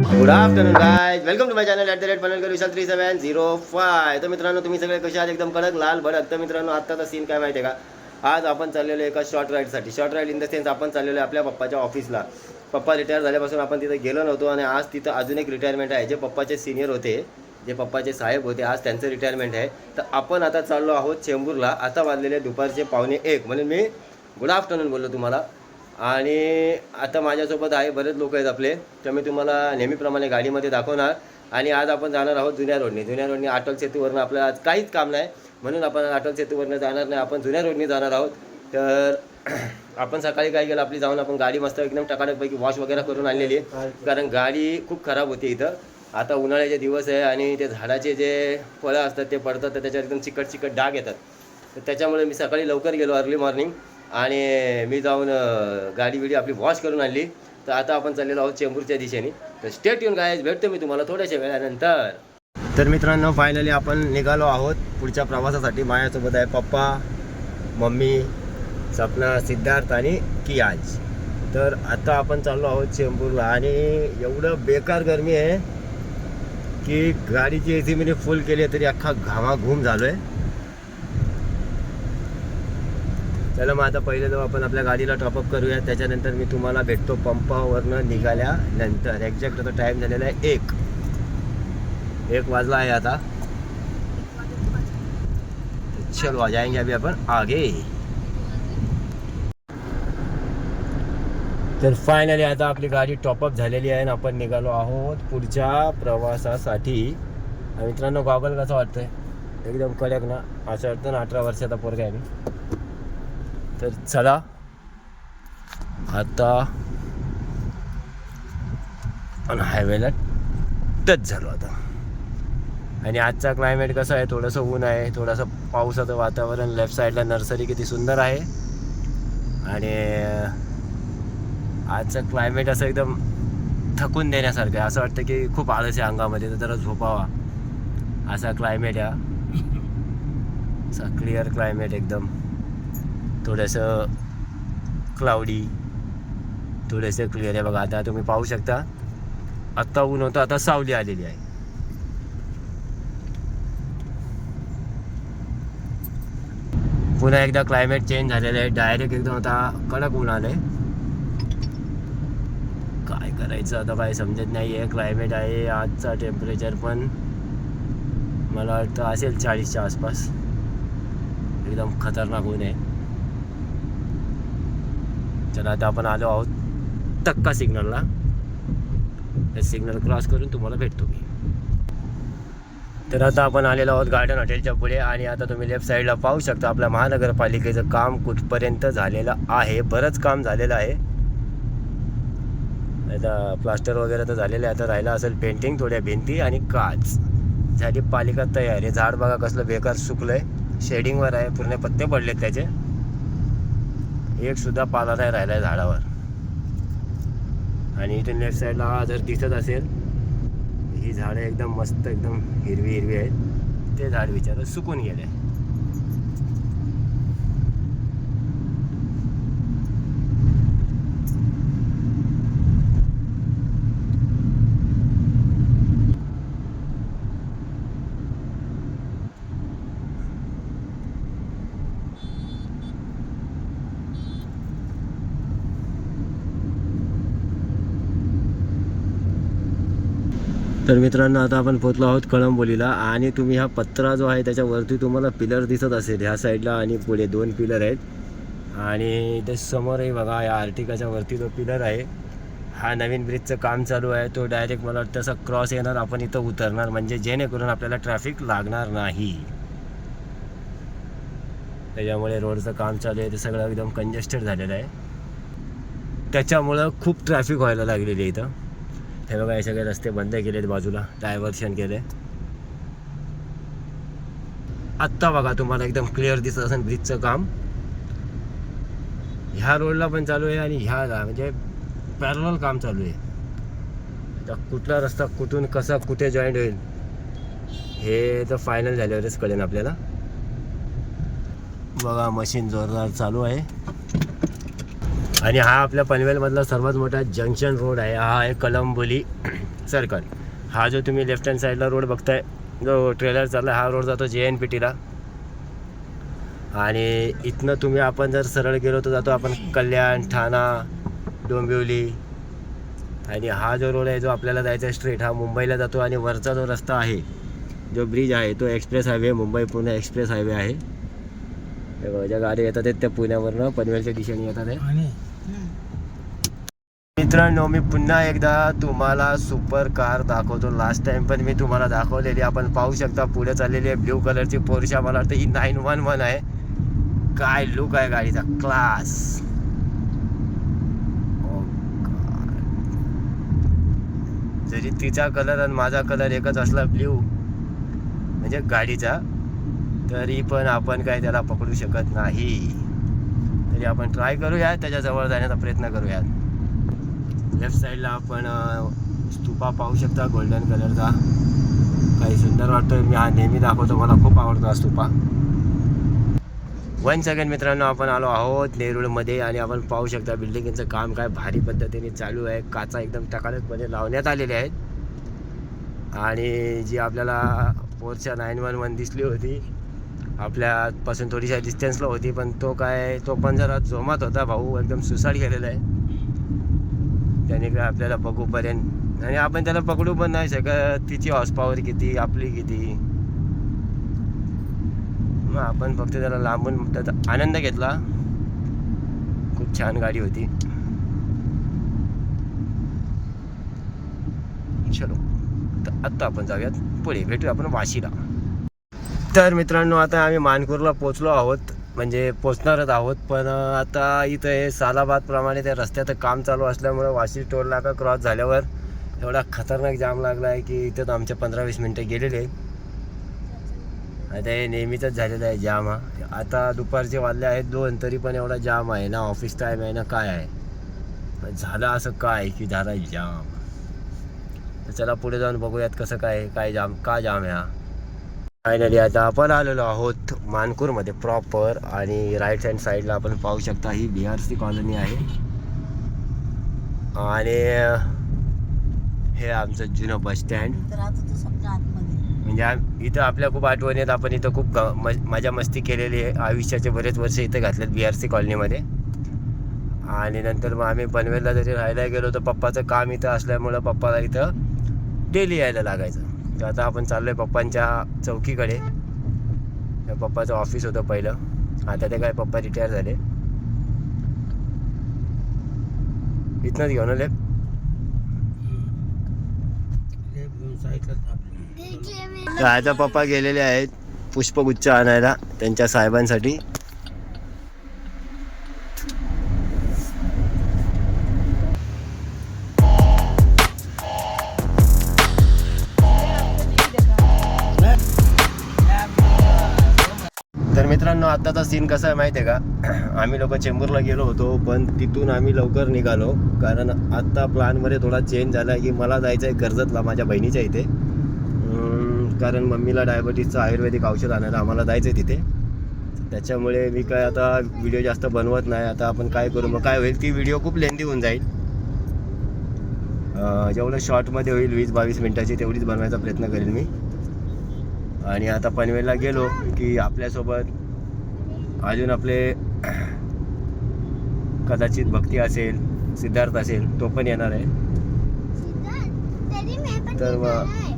Good afternoon guys, welcome to my channel @Panvelkar Vishal 3705. तर मित्रांनो, तुम्ही सगळे कसे आहात? एकदम कडक लाल भडक. तर मित्रांनो, आत्ताचा सीन काय माहिती आहे का? आज आपण चाललेलो एका शॉर्ट राईडसाठी. Short ride in the sense आपण चाललेलो आपल्या पप्पाच्या ऑफिसला. पप्पा रिटायर झाल्यापासून आपण तिथे गेलो नव्हतो आणि आज तिथं अजून एक रिटायरमेंट आहे. जे पप्पाचे सिनियर होते, जे पप्पाचे साहेब होते, आज त्यांचं रिटायरमेंट आहे. तर आपण आता चाललो आहोत चेंबूरला. आता वाजलेले दुपारचे 12:45, म्हणून मी गुड आफ्टरनून बोललो तुम्हाला. आणि आता माझ्यासोबत आहे, बरेच लोक आहेत आपले, तर मी तुम्हाला नेहमीप्रमाणे गाडीमध्ये दाखवणार. आणि आज आपण जाणार आहोत जुन्या रोडने. अटल सेतूवरनं आपल्याला आज काहीच काम नाही, म्हणून आपण अटल सेतूवरनं जाणार नाही, आपण जुन्या रोडने जाणार आहोत. तर आपण सकाळी काय केलं, आपली जाऊन आपण गाडी मस्त एकदम टकाटकपैकी वॉश वगैरे करून आणलेली आहे, कारण गाडी खूप खराब होती इथं. आता उन्हाळ्याचे दिवस आहे आणि ते झाडाचे जे फळं असतात ते पडतात, तर त्याच्यावर एकदम चिकट डाग येतात. तर त्याच्यामुळे मी सकाळी लवकर गेलो, अर्ली मॉर्निंग, आणि मी जाऊन गाडी आपली वॉश करून आणली. तर आता आपण चाललेलो आहोत चेंबूरच्या दिशेने. तर स्टे ट्यून गाइस, भेटतो मी तुम्हाला थोड्याशा वेळानंतर. तर मित्रांनो, फायनली आपण निघालो आहोत पुढच्या प्रवासासाठी. माझ्यासोबत आहे पप्पा, मम्मी, सपना, सिद्धार्थ आणि कियाज. तर आता आपण चाललो आहोत चेंबूरला. आणि एवढं बेकार गरमी आहे की गाडीची AC मी फुल केली आहे तरी अख्खा घामाघूम झालो आहे. चला मग आता पहिले जाऊ आपण आपल्या गाडीला टॉपअप करूया, त्याच्यानंतर मी तुम्हाला भेटतो पंपावरनं निघाल्यानंतर. एक्झॅक्ट आता टाईम झालेला आहे 1 वाजला आहे आता. चलो आ जाएंगे अभी अपन आगे. तर फायनली आता आपली गाडी टॉपअप झालेली आहे आणि आपण निघालो आहोत पुढच्या प्रवासासाठी. मित्रांनो, गॉगल कसं वाटतंय? एकदम कडक ना, असं वाटतं ना 18 वर्षाचा पोरगा आहे मी. तर चला आता हायवेला टच झालो आता. आणि आजचा क्लायमेट कसं आहे, थोडंसं ऊन आहे, थोडंसं पावसाचं वातावरण. लेफ्ट साईडला नर्सरी किती सुंदर आहे. आणि आजचं क्लायमेट असं एकदम थकून देण्यासारखं आहे. असं वाटतं की खूप आळस आहे अंगामध्ये, तर जरा झोपावा असा क्लायमेट आहे. असा क्लिअर क्लायमेट, एकदम थोडंसं क्लाउडी, थोडंसं क्लिअर आहे बघा. आता तुम्ही पाहू शकता, आत्ता ऊन होतं, आता सावली आलेली आहे. पुन्हा एकदा क्लायमेट चेंज झालेलं आहे, डायरेक्ट एकदम आता कडक ऊन आलं आहे. काय करायचं आता, काय समजत नाही आहे. क्लायमेट आहे आजचा टेम्परेचर पण मला वाटतं असेल 40च्या आसपास. एकदम खतरनाक ऊन आहे. चला आता आपण आलो आहोत तक्का सिग्नलला. ते सिग्नल क्रॉस करून तुम्हाला भेटतो मी. तर आता आपण आलेलो आहोत गार्डन हॉटेलच्या पुढे. आणि आता तुम्ही लेफ्ट साईडला पाहू शकता आपल्या महानगरपालिकेचं काम कुठपर्यंत झालेलं आहे. बरंच काम झालेलं आहे. आता प्लास्टर वगैरे तर झालेलं आहे, आता राहिला असेल पेंटिंग, थोड्या भिंती आणि काच झाली. पालिका तयार आहे. झाड बघा कसलं बेकार सुकलंय, शेडिंगवर आहे, पूर्ण पत्ते पडलेत त्याचे, एक सुद्धा पाला नाही राहिला आहे झाडावर. आणि इथून लेफ्ट साईडला जर दिसत असेल, ही झाडं एकदम मस्त, एकदम हिरवी आहेत. ते झाड बिचारं सुकून गेले. तर मित्रांनो, आता आपण पोहोचलो आहोत कळंबोलीला. आणि तुम्ही हा पत्रा जो आहे त्याच्यावरती तुम्हाला पिलर दिसत असेल ह्या साईडला, आणि पुढे 2 पिलर आहेत. आणि ते समोरही बघा, या आर्टिकाच्या वरती जो पिलर आहे, हा नवीन ब्रिजचं काम चालू आहे. तो डायरेक्ट मला वाटतं असा क्रॉस येणार, आपण इथं उतरणार, म्हणजे जेणेकरून आपल्याला ट्रॅफिक लागणार नाही. त्याच्यामुळे रोडचं काम चालू आहे, ते सगळं एकदम कंजेस्टेड झालेलं आहे. त्याच्यामुळं खूप ट्रॅफिक व्हायला लागलेली आहे इथं. हे बघा, हे सगळे रस्ते बंद केलेत, बाजूला डायव्हर्शन केले. आत्ता बघा तुम्हाला एकदम क्लिअर दिसत असेल ब्रिजचं काम. ह्या रोडला पण चालू आहे आणि ह्याला म्हणजे पॅरलल काम चालू आहे. तर कुठला रस्ता कुठून कसा कुठे जॉईंट होईल हे तर फायनल झाल्यावरच कळेल आपल्याला. बघा, मशीन जोरदार चालू आहे. आणि हा आपल्या पनवेलमधला सर्वात मोठा जंक्शन रोड आहे. हा आहे कलंबोली सर्कल. हा जो तुम्ही लेफ्ट हँड साईडला रोड बघताय, जो ट्रेलर चालला, हा रोड जातो JNPTला. आणि इथनं तुम्ही आपण जर सरळ गेलो तर जातो आपण कल्याण, ठाणा, डोंबिवली. आणि हा जो रोड आहे जो आपल्याला जायचा आहे स्ट्रेट, हा मुंबईला जातो. आणि वरचा जो रस्ता आहे, जो ब्रिज आहे, तो express highway, Mumbai Pune express highway आहे. ज्या गाड्या येतात आहेत त्या पुण्यावरनं पनवेलच्या दिशेने येतात आहेत. मित्रांनो, मी पुन्हा एकदा तुम्हाला सुपर कार दाखवतो. लास्ट टाइम पण मी तुम्हाला दाखवलेली, आपण पाहू शकता पुढे चाललेली आहे ब्ल्यू कलरची पोर्शा. मला वाटतं ही 911 आहे. काय लुक आहे गाडीचा, क्लास. जरी तिचा कलर आणि माझा कलर एकच असला ब्ल्यू म्हणजे गाडीचा, तरी पण आपण काय त्याला पकडू शकत नाही. तरी आपण ट्राय करूया, त्याच्याजवळ जाण्याचा प्रयत्न करूयात. लेफ्ट साईडला आपण स्तूपा पाहू शकता गोल्डन कलरचा. काही सुंदर वाटतं. मी हा नेहमी दाखवतो, मला खूप आवडतो हा स्तूपा. 1 सेकंड मित्रांनो, आपण आलो आहोत नेरूळमध्ये. आणि आपण पाहू शकता बिल्डिंगचं काम काय भारी पद्धतीने चालू आहे. काचा एकदम टकाटकपणे लावण्यात आलेले आहेत. आणि जी आपल्याला पोर्शा 911 दिसली होती, आपल्यापासून थोडीशा डिस्टन्सला होती, पण तो पण जरा जोमात होता भाऊ, एकदम सुसाट गेलेला आहे. त्याने काय आपल्याला बघूपर्यंत, आणि आपण त्याला पकडू पण नाही शकत. तिची हॉर्स पॉवर किती, आपली किती. मग आपण फक्त त्याला लांबून त्याचा आनंद घेतला. खूप छान गाडी होती. चलो, तर आत्ता आपण जाऊयात पुढे, भेटूया आपण वाशीला. तर मित्रांनो, आता आम्ही मानपूरला पोचलो आहोत, म्हणजे पोचणारच आहोत. पण आता इथं हे सालाबादप्रमाणे त्या रस्त्याचं काम चालू असल्यामुळं वाशी टोल नाका क्रॉस झाल्यावर एवढा खतरनाक जाम लागला आहे की इथं आमच्या 15-20 मिनटं गेलेले. आता हे नेहमीच झालेलं आहे जाम. हा आता दुपारचे वाजले आहेत 2, तरी पण एवढा जाम आहे ना. ऑफिस टाईम आहे ना काय आहे, झालं असं काय की झाला जाम. तर चला पुढे जाऊन बघूयात कसं काय जाम, का जाम आहे हा. फायनली आता आपण आलेलो आहोत मानपूरमध्ये प्रॉपर. आणि राईट हँड साईडला आपण पाहू शकता ही BRC कॉलनी आहे. आणि हे आमचं जुनं बस स्टँड. म्हणजे इथं आपल्या खूप आठवणी आहेत. आपण इथं खूप मजा मस्ती केलेली आहे. आयुष्याचे बरेच वर्ष इथं घातलेत BRC कॉलनीमध्ये. आणि नंतर मग आम्ही पनवेलला जरी राहायला गेलो तर पप्पाचं काम इथं असल्यामुळं पप्पाला इथं डेली यायला लागायचं. तर आता आपण चाललो आहे पप्पांच्या चौकीकडे. पप्पाचं ऑफिस होतं पहिलं, आता ते काय पप्पा रिटायर झाले. इथनंच घेऊन आले. आता पप्पा गेलेले आहेत पुष्पगुच्छ आणायला त्यांच्या साहेबांसाठी. तर मित्रांनो, आत्ताचा सीन कसा आहे माहिती आहे का, आम्ही लोक चेंबूरला गेलो होतो, पण तिथून आम्ही लवकर निघालो कारण आत्ता प्लॅनमध्ये थोडा चेंज झाला आहे की मला जायचं आहे कर्जतला माझ्या बहिणीच्या इथे. कारण मम्मीला डायबिटीजचं आयुर्वेदिक औषध आणायला आम्हाला जायचं आहे तिथे. त्याच्यामुळे मी काय आता व्हिडिओ जास्त बनवत नाही. आता आपण काय करू, मग काय होईल, ती व्हिडिओ खूप लेंदी होऊन जाईल. जेवढं शॉर्टमध्ये होईल 20-22 मिनटाची तेवढीच बनवायचा प्रयत्न करेल मी. आणि आता पनवेलला गेलो की आपल्यासोबत अजून आपले कदाचित भक्ती असेल, सिद्धार्थ असेल, तो पण येणार आहे. तर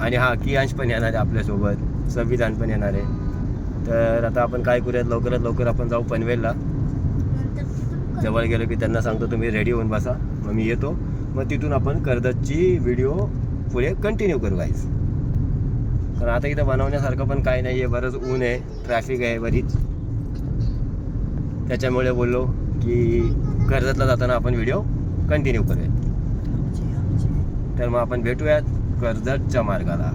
आणि हा कियांश पण येणार आहे आपल्यासोबत, संविधान पण येणार आहे. तर आता आपण काय करूयात, लवकरात लवकर आपण जाऊ पनवेलला. जवळ गेलो की त्यांना सांगतो तुम्ही रेडी होऊन बसा, मग मी येतो. मग तिथून आपण कर्जतची व्हिडिओ पुढे कंटिन्यू करू गाईस. कारण आता इथं बनवण्यासारखं पण काही नाही आहे, बरंच ऊन आहे, ट्रॅफिक आहे बरीच. त्याच्यामुळे बोललो की कर्जतला जाताना आपण व्हिडिओ कंटिन्यू करूयात. तर मग आपण भेटूयात कर्जतच्या मार्गाला.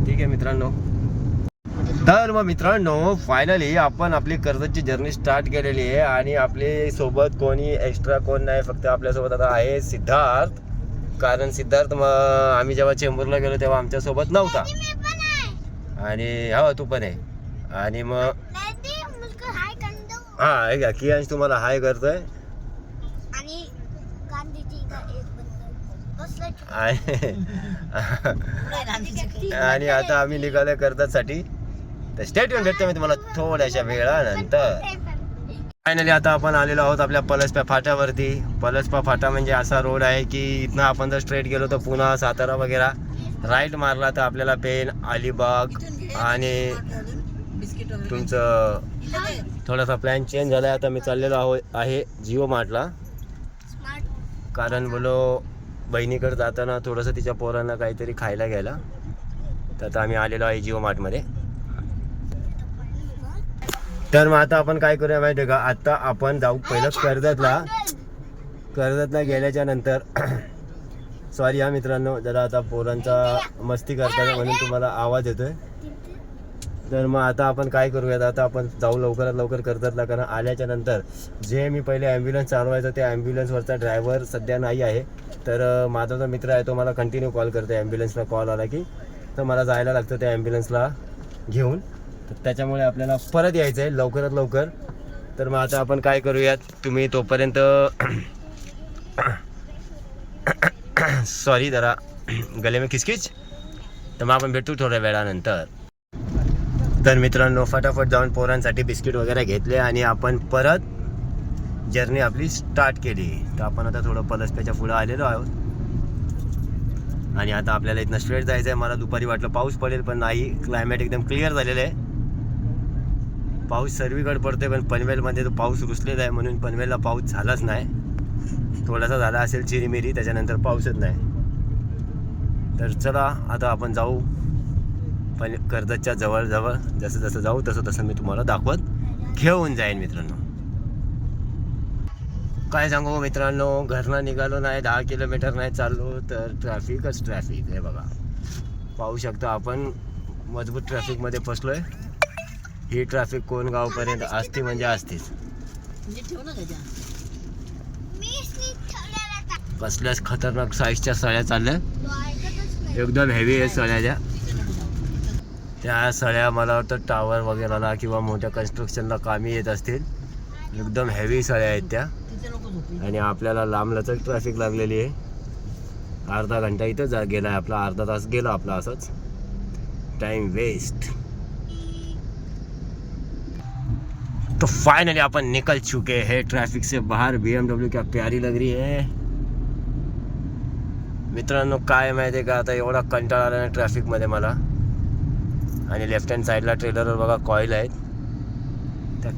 ठीक आहे मित्रांनो. तर मग मित्रांनो, फायनली आपण आपली कर्जतची जर्नी स्टार्ट केलेली आहे. आणि आपले सोबत कोणी एक्स्ट्रा कोण नाही, फक्त आपल्यासोबत आता आहे सिद्धार्थ. कारण सिद्धार्थ मग आम्ही जेव्हा चेंबूरला गेलो तेव्हा आमच्यासोबत नव्हता. आणि हा तू पण आहे. आणि मग हा आहे का कियांश तुम्हाला हाय करतोय. आणि आणि आता आम्ही निघालोय कर्जतसाठी. तर स्टेट येऊन भेटतो मी तुम्हाला थोड्याशा वेळानंतर. फायनली आता आपण आलेलो आहोत आपल्या पलसपा फाट्यावरती. पलसपा फाटा म्हणजे असा रोड आहे की इथनं आपण जर स्ट्रेट गेलो तर पुन्हा सातारा वगैरे, राईट मारला तर आपल्याला पेन, अलिबाग आणि तुमचं थोडासा प्लॅन चेंज झाला आहे. आता मी चाललेलो आहे जिओ मार्टला, कारण बोलो बहिणीकडे जाताना थोडंसं तिच्या पोरांना काहीतरी खायला घ्यायला. तर आता आम्ही आलेलो आहे जिओ मार्टमध्ये. तर मग आता आपण काय करूया माहिती आहे का, आता आपण जाऊ पहिलं कर्जतला गेल्याच्या नंतर सॉरी हा मित्रांनो, जरा आता पोरांचा मस्ती करताना म्हणून तुम्हाला आवाज येतोय. तर मग आता आपण काय करूयात, आता आपण जाऊ लवकरात लवकर कर्जतला. कारण आल्याच्या नंतर जे मी पहिले ॲम्ब्युलन्स चालवायचं त्या ॲम्ब्युलन्सवरचा ड्रायव्हर सध्या नाही आहे. तर माझा जो मित्र आहे तो मला कंटिन्यू कॉल करतो, ॲम्ब्युलन्सला कॉल आला की, तर मला जायला लागतं त्या ॲम्ब्युलन्सला घेऊन. तर त्याच्यामुळे आपल्याला परत यायचं आहे लवकरात लवकर. तर मग आता आपण काय करूयात, तुम्ही तोपर्यंत सॉरी जरा गले में किचकिच. तर मग आपण भेटू थोड्या वेळानंतर. तर मित्रांनो फटाफट जाऊन पोरांसाठी बिस्किट वगैरे घेतले आणि आपण परत जर्नी आपली स्टार्ट केली. तर आपण आता थोडं पलसप्याच्या पुढं आलेलो आहोत आणि आता आपल्याला इथनं स्ट्रेट जायचं आहे. मला दुपारी वाटलं पाऊस पडेल पण नाही, क्लायमेट एकदम क्लिअर झालेलं आहे. पाऊस सर्वीकडे पडतोय पण पनवेलमध्ये तो पाऊस रुसलेला आहे, म्हणून पनवेलला पाऊस झालाच नाही. थोडासा झाला असेल चिरीमिरी, त्याच्यानंतर पाऊसच नाही. तर चला आता आपण जाऊ पण कर्जतच्या जवळ जसं जसं जाऊ तसं मी तुम्हाला दाखवत घेऊन जाईन मित्रांनो. काय सांगू मित्रांनो, घरनं निघालो नाही, 10 किलोमीटर नाही चाललो तर ट्रॅफिकच ट्रॅफिक. हे बघा पाहू शकता आपण, मजबूत ट्रॅफिकमध्ये फसलोय. ही ट्रॅफिक कोण गावपर्यंत असते म्हणजे असतेच. कसल्याच खतरनाक साईजच्या सळ्या चालल्या, एकदम हेवी आहे सळ्या. त्या सळ्या मला वाटतं टावर वगैरेला किंवा मोठ्या कन्स्ट्रक्शनला कामी येत असतील. एकदम हेवी सळ्या आहेत त्या. आणि आपल्याला लांबलचक ट्रॅफिक लागलेली आहे. अर्धा घंटा इथं गेला आहे आपला, अर्धा तास गेला आपला असंच टाइम वेस्ट. तो फाइनली अपन निकल चुके हैं ट्रैफिक से बाहर. BMW क्या प्यारी लग रही है मित्रांनो. काय माहिती आहे का, आता एवढा कंटाळा आला ना ट्रॅफिकमध्ये मला. आणि लेफ्ट हँड साईडला ट्रेलरवर बघा कॉईल आहेत, त्या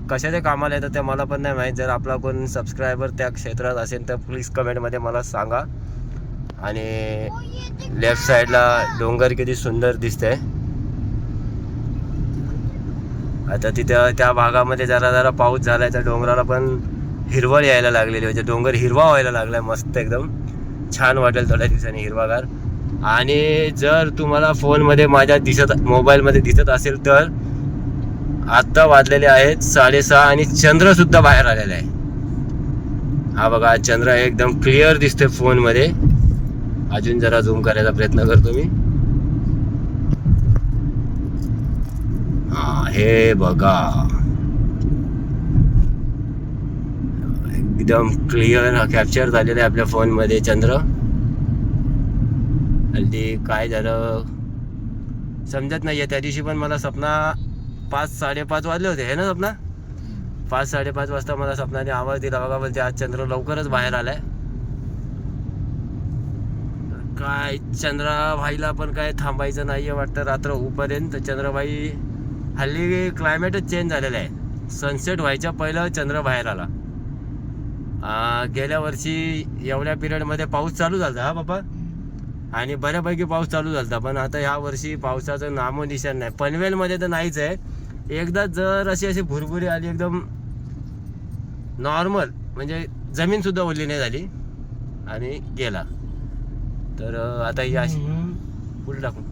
कशाच्या कामाला येतं ते मला पण नाही माहीत. जर आपला कोण सबस्क्रायबर त्या क्षेत्रात असेल तर प्लीज कमेंटमध्ये मला सांगा. आणि लेफ्ट साईडला डोंगर किती सुंदर दिसतंय. आता तिथं त्या भागामध्ये जरा पाऊस झाला आहे तर डोंगराला पण हिरवळ यायला लागलेली, म्हणजे डोंगर हिरवा व्हायला लागला आहे. मस्त एकदम छान वाटेल थोड्या दिवसांनी हिरवागार. आणि जर तुम्हाला फोनमध्ये माझ्या मोबाईलमध्ये दिसत असेल तर आत्ता वाजलेले आहेत 6:30 आणि चंद्रसुद्धा बाहेर आलेला आहे. हा बघा चंद्र एकदम क्लिअर दिसतोय फोनमध्ये. अजून जरा झूम करायचा प्रयत्न करतो मी. हे बघा एकदम क्लिअर कॅप्चर झालेलं आहे आपल्या फोनमध्ये चंद्र. हल्ली काय झालं समजत नाहीये. त्या दिवशी पण मला सपना 5-5:30 वाजले होते, हे ना सपना 5-5:30 वाजता मला सपनाने आवाज दिला बघा, बोलते आज चंद्र लवकरच बाहेर आलाय. काय चंद्राबाईला पण काय थांबायचं नाहीये वाटतं रात्र होऊपर्यंत. चंद्राबाई हल्ली क्लायमेटच चेंज झालेलं आहे. सनसेट व्हायच्या पहिलं चंद्र बाहेर आला. गेल्या वर्षी एवढ्या पिरियडमध्ये पाऊस चालू झाला हा बाबा, आणि बऱ्यापैकी पाऊस चालू झाला. पण आता ह्या वर्षी पावसाचं नामोनिशाण नाही. पनवेलमध्ये तर नाहीच आहे. एकदा जर अशी भुरभुरी आली एकदम नॉर्मल, म्हणजे जमीनसुद्धा ओली नाही झाली आणि गेला. तर आता ही अशी पुढे टाकून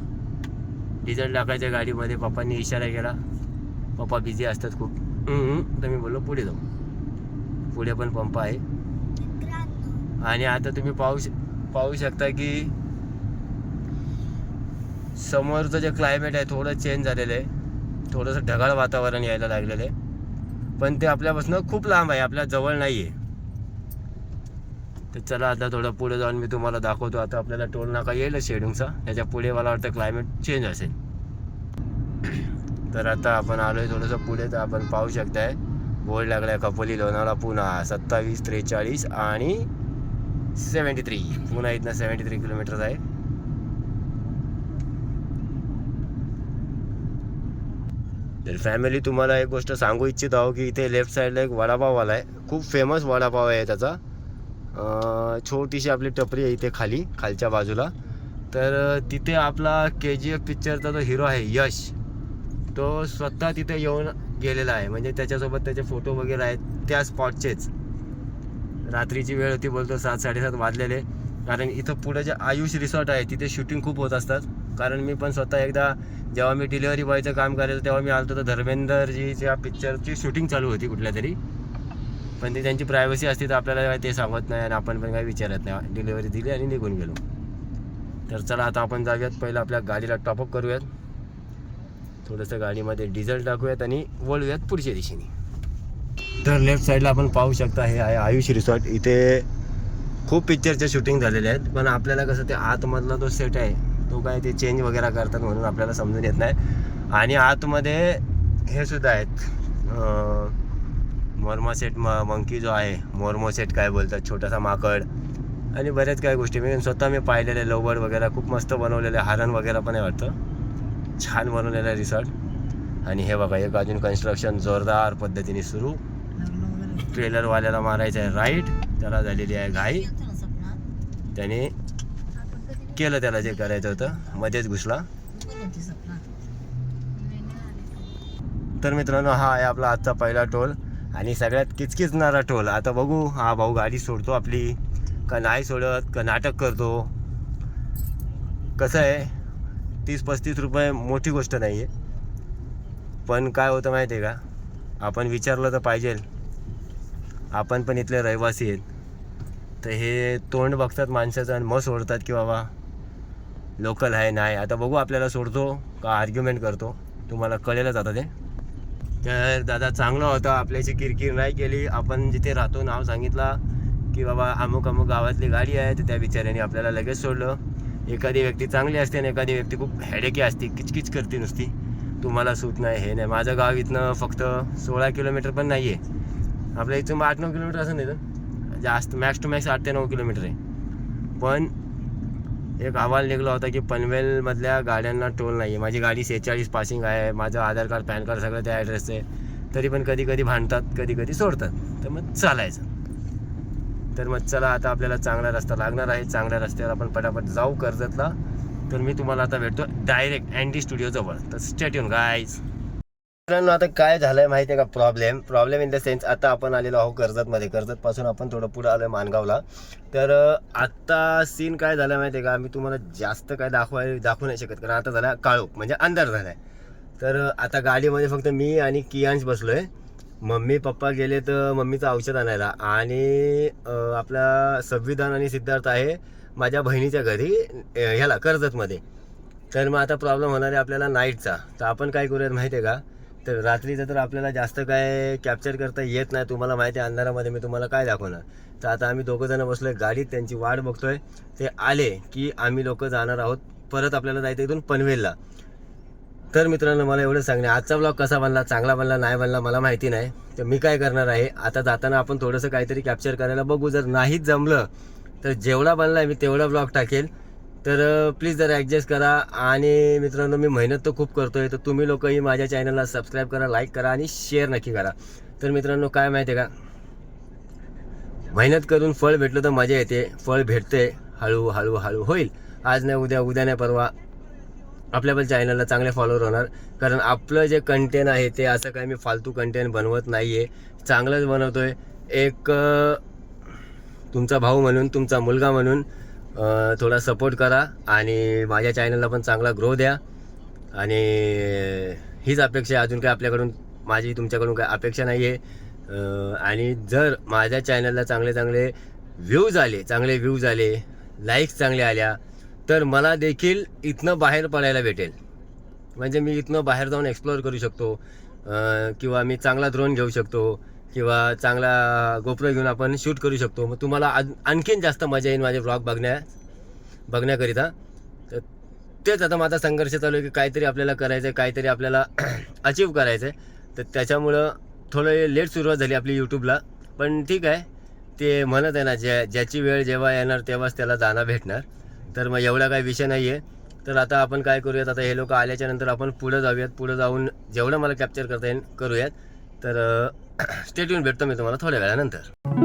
डिझेल टाकायच्या गाडीमध्ये पप्पांनी इशारा केला. पप्पा बिझी असतात खूप. तर मी बोललो पुढे जाऊ. पुढे पण पंप आहे. आणि आता तुम्ही पाहू शकता की समोरचं जे क्लायमेट आहे थोडं चेंज झालेलं आहे. थोडंसं ढगाळ वातावरण यायला लागलेलं आहे, पण ते आपल्यापासून खूप लांब आहे, आपल्या जवळ नाही आहे. तर चला आता थोडं पुढे जाऊन मी तुम्हाला दाखवतो. आता आपल्याला टोल नाका येईल शेडूंगचा, त्याच्या पुढे मला वाटतं क्लायमेट चेंज असेल. तर आता आपण आलो आहे थोडंसं पुढे, तर आपण पाहू शकताय बोर्ड लागला आहे खपोली लोणावळा पुणा 27 43 आणि 73. पुन्हा इथनं 73 किलोमीटर आहे. तर फॅमिली तुम्हाला एक गोष्ट सांगू इच्छित आहो की इथे लेफ्ट साईडला एक वडापाववाला आहे, खूप फेमस वडापाव आहे त्याचा. छोटीशी आपली टपरी आहे इथे खालच्या बाजूला. तर तिथे आपला KGF पिक्चरचा जो हिरो आहे यश, तो स्वतः तिथे येऊन गेलेला आहे. म्हणजे त्याच्यासोबत त्याचे फोटो वगैरे आहेत त्या स्पॉटचेच. रात्रीची वेळ होती, बोलतो 7-7:30 वाजलेले. कारण इथं पुढे जे आयुष रिसॉर्ट आहे तिथे शूटिंग खूप होत असतात. कारण मी पण स्वतः एकदा जेव्हा मी डिलिव्हरी बॉयचं काम करायचं तेव्हा मी आलो तर धर्मेंद्रजीच्या पिक्चरची शूटिंग चालू होती कुठल्या तरी. पण ती त्यांची प्रायव्हसी असते तर आपल्याला ते सांगत नाही आणि आपण पण काही विचारत नाही. डिलिव्हरी दिली आणि निघून गेलो. तर चला आता आपण जाऊयात, पहिलं आपल्या गाडीला टॉपअप करूयात, थोडंसं गाडीमध्ये डिझेल टाकूयात आणि वळूयात पुढच्या दिशेने. तर लेफ्ट साईडला आपण पाहू शकता हे आहे आयुष रिसॉर्ट. इथे खूप पिक्चरचे शूटिंग झालेले आहेत, पण आपल्याला कसं ते आतमधला जो सेट आहे तो काय ते चेंज वगैरे करतात म्हणून आपल्याला समजून येत नाही. आणि आतमध्ये हे सुद्धा आहेत मोर्मा सेट, मंकी जो आहे मोर्मो सेट काय बोलतात, छोटासा माकड आणि बऱ्याच काही गोष्टी मी स्वतः पाहिलेले. लवबर्ड वगैरे खूप मस्त बनवलेले, हरण वगैरे पण आहे वाटतं. छान बनवलेलं आहे रिसॉर्ट. आणि हे बघा एक अजून कन्स्ट्रक्शन जोरदार पद्धतीने सुरू. ट्रेलरवाल्याला मारायचं आहे राईट, त्याला झालेली आहे घाई, त्याने केलं त्याला जे करायचं होतं, मध्येच घुसला. तर मित्रांनो हा आहे आपला आजचा पहिला टोल आणि सगळ्यात किचकिचणारा टोल. आता बघू हा भाऊ गाडी सोडतो आपली का नाही सोडत, का नाटक करतो. कसं आहे 30-35 रुपये मोठी गोष्ट नाही आहे, पण काय होतं माहिती आहे का, आपण विचारलं तर पाहिजे. आपण पण इथले रहिवासी आहेत, तर हे तोंड बघतात माणसाचं आणि मग सोडतात की बाबा लोकल आहे नाही. आता बघू आपल्याला सोडतो का आर्ग्युमेंट करतो, तुम्हाला कळेलच आता ते. तर दादा चांगला होता, आपल्याची किरकिर नाही केली. आपण जिथे राहतो नाव सांगितला की बाबा अमुक अमुक गावातली गाडी आहे, तर त्या बिचाऱ्याने आपल्याला लगेच सोडलं. एखादी व्यक्ती चांगली असते आणि एखादी व्यक्ती खूप हेडेकी असते, किचकिच करते नुसती, तुम्हाला सूट नाही हे नाही. माझं गाव इथनं फक्त 16 किलोमीटर पण नाही आहे, आपल्या इथून 8-9 किलोमीटर असं नाही तर जास्त, मॅक्स टू मॅक्स 8 ते 9 किलोमीटर आहे. पण एक अहवाल निघाला होता की पनवेलमधल्या गाड्यांना टोल नाही आहे. माझी गाडी 46 पासिंग आहे, माझं आधार कार्ड पॅन कार्ड सगळं त्या ॲड्रेसचं आहे, तरी पण कधी कधी भांडतात, कधी कधी सोडतात. तर मग चालायचं. तर मग चला आता आपल्याला चांगला रस्ता लागणार आहे, चांगल्या रस्त्यावर आपण पटापट जाऊ कर्जतला. तर मी तुम्हाला आता भेटतो डायरेक्ट अँडी स्टुडिओ जवळ. तर स्टे ट्यून गाईज. मित्रांनो आता काय झालंय माहिती आहे का, प्रॉब्लेम इन द सेन्स, आता आपण आलेलो आहोत कर्जतमध्ये. कर्जतपासून आपण थोडं पुढं आलो आहे माणगावला. तर आत्ता सीन काय झालं माहिती आहे का, मी तुम्हाला जास्त काय दाखवू नाही शकत, कारण आता झाला काळोख म्हणजे अंधार झाला आहे. तर आता गाडीमध्ये फक्त मी आणि कियांश बसलो आहे. मम्मी पप्पा गेले तर मम्मीचं औषध आणायला, आणि आपला संविधान आणि सिद्धार्थ आहे माझ्या बहिणीच्या घरी ह्याला कर्जतमध्ये. तर मग आता प्रॉब्लेम होणार आहे आपल्याला नाईटचा. तर आपण काय करूयात माहिती आहे का, तर रात्रीचं तर आपल्याला जास्त काय कॅप्चर करता येत नाही, तुम्हाला माहिती आहे अंधारामध्ये मी तुम्हाला काय दाखवणार. तर आता आम्ही दोघंजणं बसलो आहे गाडीत, त्यांची वाट बघतोय. ते आले की आम्ही लोक जाणार आहोत परत, आपल्याला जायचं इथून पनवेलला. तर मित्रांनो मला एवढं सांगणे, आजचा ब्लॉग कसा बनला, चांगला बनला नाही बनला मला माहिती नाही. तर मी काय करणार आहे, आता जाताना आपण थोडंसं काहीतरी कॅप्चर करायला बघू. जर नाहीच जमलं तर जेवढा बनला आहे मी तेवढा ब्लॉग टाकेल. तर प्लीज जरा ॲडजस्ट करा. आणि मित्रांनो मी मेहनत तर खूप करतोय, तर तुम्ही लोकही माझ्या चॅनलला सबस्क्राईब करा, लाईक करा आणि शेअर नक्की करा. तर मित्रांनो काय माहिती आहे का, मेहनत करून फळ भेटलं तर मजा येते. फळ भेटते, हळूहळू होईल. आज नाही उद्या, उद्या नाही परवा आपल्या पण चॅनलला चांगले फॉलोअर होणार. कारण आपलं जे कंटेंट आहे ते असं काही मी फालतू कंटेंट बनवत नाही आहे, चांगलंच बनवतोय. एक तुमचा भाऊ म्हणून, तुमचा मुलगा म्हणून थोडा सपोर्ट करा आणि माझ्या चॅनलला पण चांगला ग्रो द्या. आणि हीच अपेक्षा आहे, अजून काय आपल्याकडून, माझी तुमच्याकडून काय अपेक्षा नाही आहे. आणि जर माझ्या चॅनलला चांगले व्ह्यूज आले, लाईक्स चांगले आल्या, तर मला देखील इथनं बाहेर पडायला भेटेल. म्हणजे मी इथनं बाहेर जाऊन एक्सप्लोअर करू शकतो, किंवा मी चांगला ड्रोन घेऊ शकतो, किंवा चांगला गोप्रो घेऊन आपण शूट करू शकतो. मग तुम्हाला आणखीन जास्त मजा येईल माझे व्लॉग बघण्याकरिता. तर तेच आता माझा संघर्ष चालू आहे की काहीतरी आपल्याला करायचं आहे, काहीतरी आपल्याला अचीव करायचं आहे. तर त्याच्यामुळं थोडं लेट सुरुवात झाली आपली यूट्यूबला, पण ठीक आहे. ते म्हणत आहे ना, ज्याची वेळ जेव्हा येणार तेव्हाच त्याला दाना भेटणार. तर मग एवढा काही विषय नाही आहे. तर आता आपण काय करूयात, आता हे लोक आल्याच्या नंतर आपण पुढं जाऊयात. पुढं जाऊन जेवढं मला कॅप्चर करता येईल करूयात. तर स्टे ट्यून, भेटतो मी तुम्हाला थोड्या वेळानंतर.